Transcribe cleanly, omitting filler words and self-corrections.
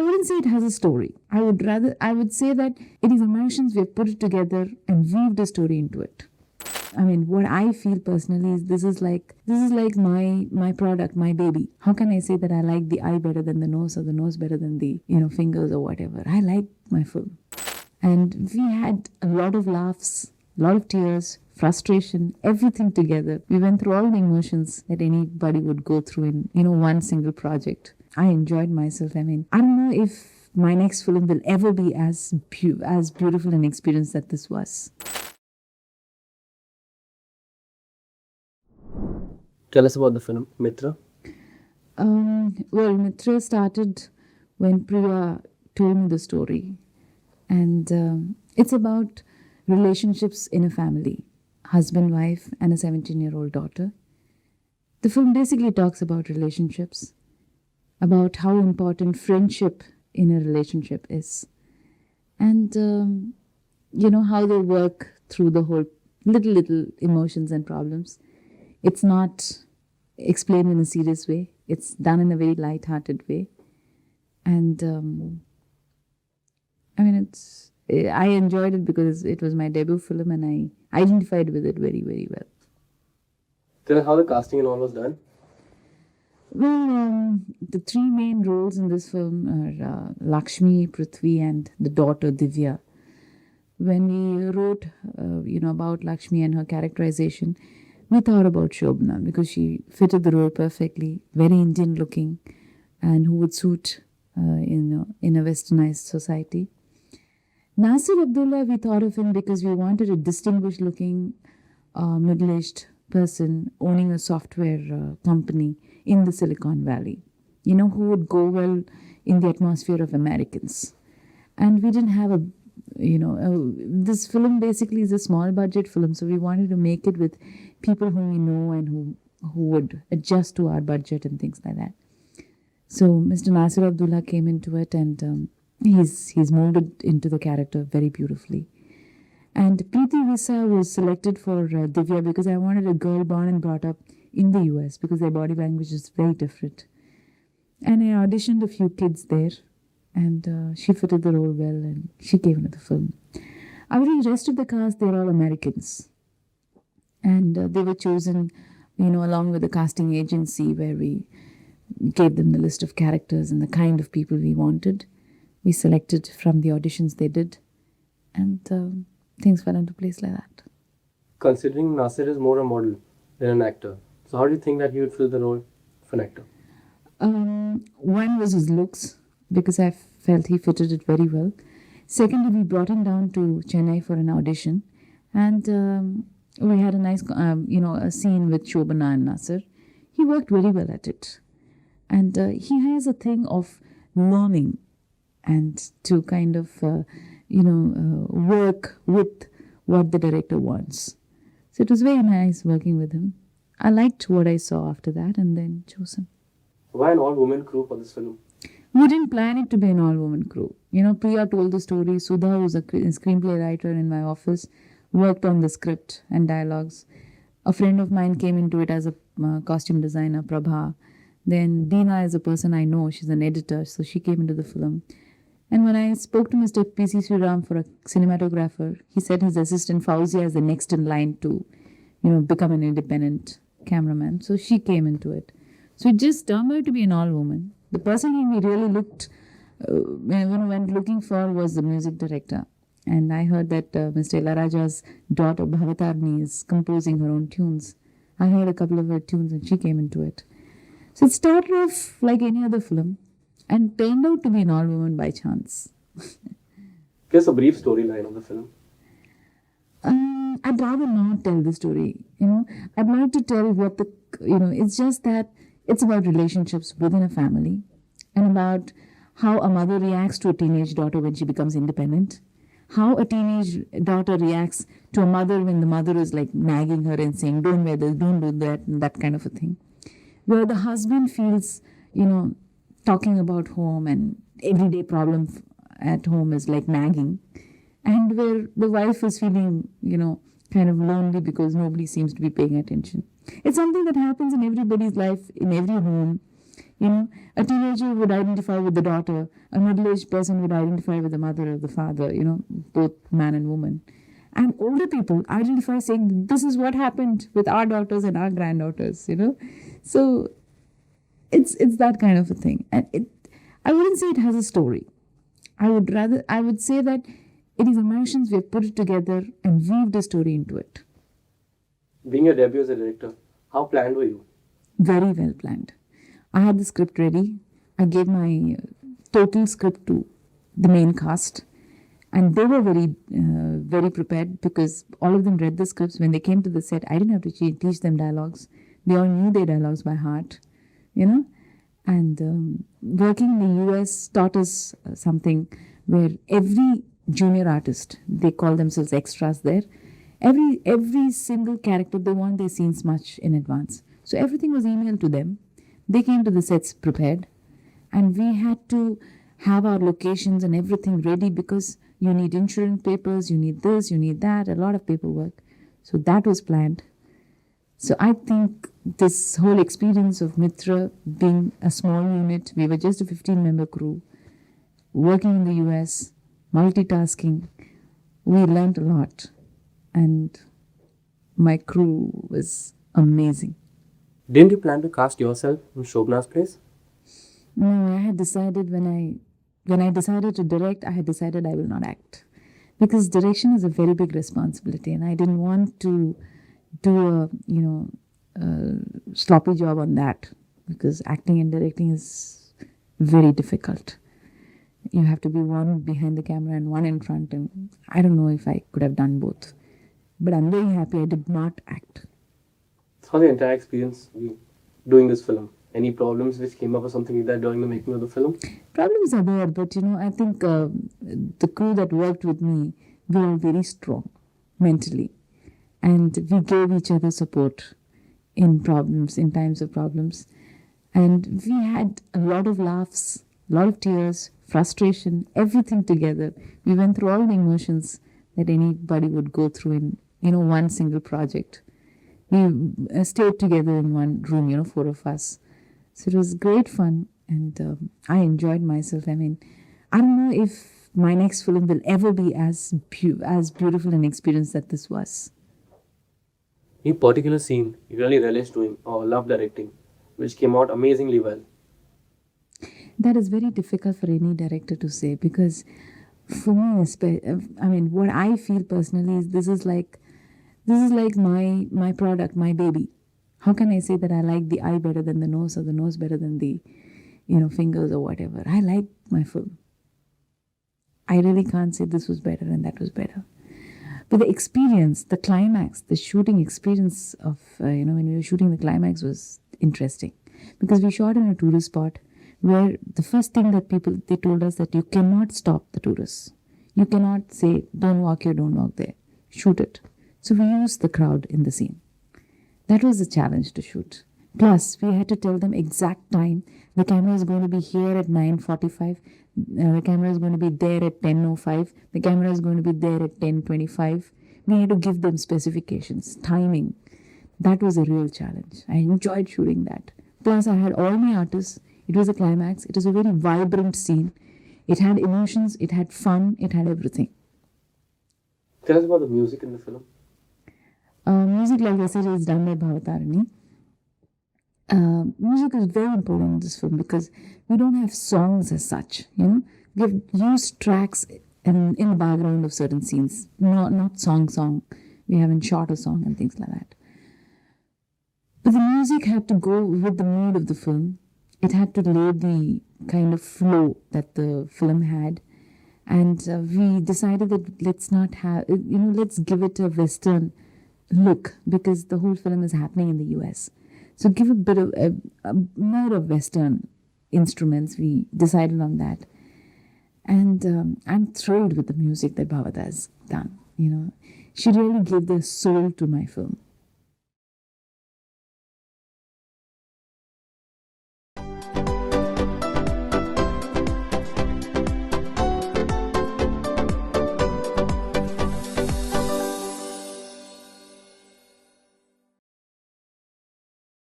I wouldn't say it has a story. I would say that it is emotions, we have put it together and weaved a story into it. I mean, what I feel personally is this is like my product, my baby. How can I say that I like the eye better than the nose, or the nose better than the fingers or whatever? I like my film, and we had a lot of laughs, a lot of tears, frustration, everything together. We went through all the emotions that anybody would go through in one single project. I enjoyed myself. I mean, I don't know if my next film will ever be as beautiful an experience that this was. Tell us about the film, Mitr. Well, Mitr started when Priya told me the story. And it's about relationships in a family, husband, wife, and a 17-year-old daughter. The film basically talks about relationships, about how important friendship in a relationship is, and how they work through the whole little emotions and problems. It's not explained in a serious way. It's done in a very light-hearted way. And I enjoyed it because it was my debut film and I identified with it very, very well. Tell us how the casting and all was done. Well, the three main roles in this film are Lakshmi, Prithvi, and the daughter Divya. When we wrote, about Lakshmi and her characterization, we thought about Shobana because she fitted the role perfectly, very Indian looking, and who would suit in a westernized society. Naseer Abdullah, we thought of him because we wanted a distinguished looking, middle-aged person owning a software company in the Silicon Valley, who would go well in the atmosphere of Americans. And we didn't have this film basically is a small budget film, so we wanted to make it with people whom we know and who would adjust to our budget and things like that. So Mr. Naseer Abdullah came into it, and he's molded into the character very beautifully. And Preeti Visa was selected for Divya because I wanted a girl born and brought up in the US because their body language is very different. And I auditioned a few kids there, and she fitted the role well, and she came into the film. The rest of the cast, they're all Americans. And they were chosen, along with the casting agency where we gave them the list of characters and the kind of people we wanted. We selected from the auditions they did, and things fell into place like that. Considering Naseer is more a model than an actor, so how do you think that he would fill the role of an actor? One was his looks, because I felt he fitted it very well. Secondly, we brought him down to Chennai for an audition, and we had a nice, a scene with Shobana and Naseer. He worked very well at it. And he has a thing of learning and to kind of, work with what the director wants. So it was very nice working with him. I liked what I saw after that and then chose him. Why an all-woman crew for this film? We didn't plan it to be an all-woman crew. Priya told the story. Sudha, who's a screenplay writer in my office, worked on the script and dialogues. A friend of mine came into it as a costume designer, Prabha. Then Deena is a person I know. She's an editor, so she came into the film. And when I spoke to Mr. P.C. Sriram for a cinematographer, he said his assistant Fauzia is the next in line to, become an independent cameraman. So she came into it. So it just turned out to be an all-woman. The person whom we really went looking for was the music director. And I heard that Mr. Ilaraja's daughter Bhavatarni is composing her own tunes. I heard a couple of her tunes and she came into it. So it started off like any other film and turned out to be an all-woman by chance. Give us a brief storyline of the film. I'd rather not tell the story. I'd like to tell what it's just that it's about relationships within a family and about how a mother reacts to a teenage daughter when she becomes independent, how a teenage daughter reacts to a mother when the mother is like nagging her and saying, don't wear this, don't do that, and that kind of a thing. Where the husband feels, talking about home and everyday problem at home is like nagging. And where the wife is feeling, kind of lonely because nobody seems to be paying attention. It's something that happens in everybody's life, in every home. You know, a teenager would identify with the daughter, a middle-aged person would identify with the mother or the father, both man and woman. And older people identify saying, this is what happened with our daughters and our granddaughters. So it's that kind of a thing. And I wouldn't say it has a story. I would say that it is emotions, we have put it together and weaved a story into it. Being your debut as a director, how planned were you? Very well planned. I had the script ready. I gave my total script to the main cast, and they were very prepared because all of them read the scripts. When they came to the set, I didn't have to teach them dialogues. They all knew their dialogues by heart, And working in the US taught us something where every junior artist, they call themselves extras there, every single character, they want their scenes much in advance. So everything was emailed to them. They came to the sets prepared, and we had to have our locations and everything ready because you need insurance papers, you need this, you need that, a lot of paperwork. So that was planned. So I think this whole experience of Mitr being a small unit, we were just a 15-member crew, working in the US, multitasking, we learned a lot. And my crew was amazing. Didn't you plan to cast yourself in Shobana's place? No, I had decided when I decided to direct, I had decided I will not act. Because direction is a very big responsibility and I didn't want to do a sloppy job on that because acting and directing is very difficult. You have to be one behind the camera and one in front, and I don't know if I could have done both. But I'm very happy I did not act. How's the entire experience doing this film? Any problems which came up or something like that during the making of the film? Problems are there, but I think the crew that worked with me, we were very strong mentally. And we gave each other support in times of problems. And we had a lot of laughs, a lot of tears, frustration, everything together. We went through all the emotions that anybody would go through in, one single project. We stayed together in one room, 4 of us. So it was great fun and I enjoyed myself. I mean, I don't know if my next film will ever be as beautiful an experience that this was. Any particular scene you really relished doing or loved directing, which came out amazingly well? That is very difficult for any director to say because for me, what I feel personally is this is like my product, my baby. How can I say that I like the eye better than the nose or the nose better than the fingers or whatever? I like my film. I really can't say this was better and that was better. But the experience, the climax, the shooting experience of, when we were shooting the climax was interesting. Because we shot in a tourist spot where the first thing that they told us that you cannot stop the tourists. You cannot say, don't walk here, don't walk there. Shoot it. So we used the crowd in the scene. That was a challenge to shoot. Plus, we had to tell them exact time. The camera is going to be here at 9:45. The camera is going to be there at 10:05. The camera is going to be there at 10:25. We had to give them specifications, timing. That was a real challenge. I enjoyed shooting that. Plus, I had all my artists. It was a climax. It was a very vibrant scene. It had emotions. It had fun. It had everything. Tell us about the music in the film. Music, like I said, is done by Bhavatarani. Music is very important in this film because we don't have songs as such. We have used tracks in the background of certain scenes, not song. We haven't shot a song and things like that. But the music had to go with the mood of the film. It had to lay the kind of flow that the film had. And we decided that let's give it a Western look because the whole film is happening in the US. So give a bit of more of Western instruments. We decided on that. And I'm thrilled with the music that Bhavata has done. She really gave the soul to my film.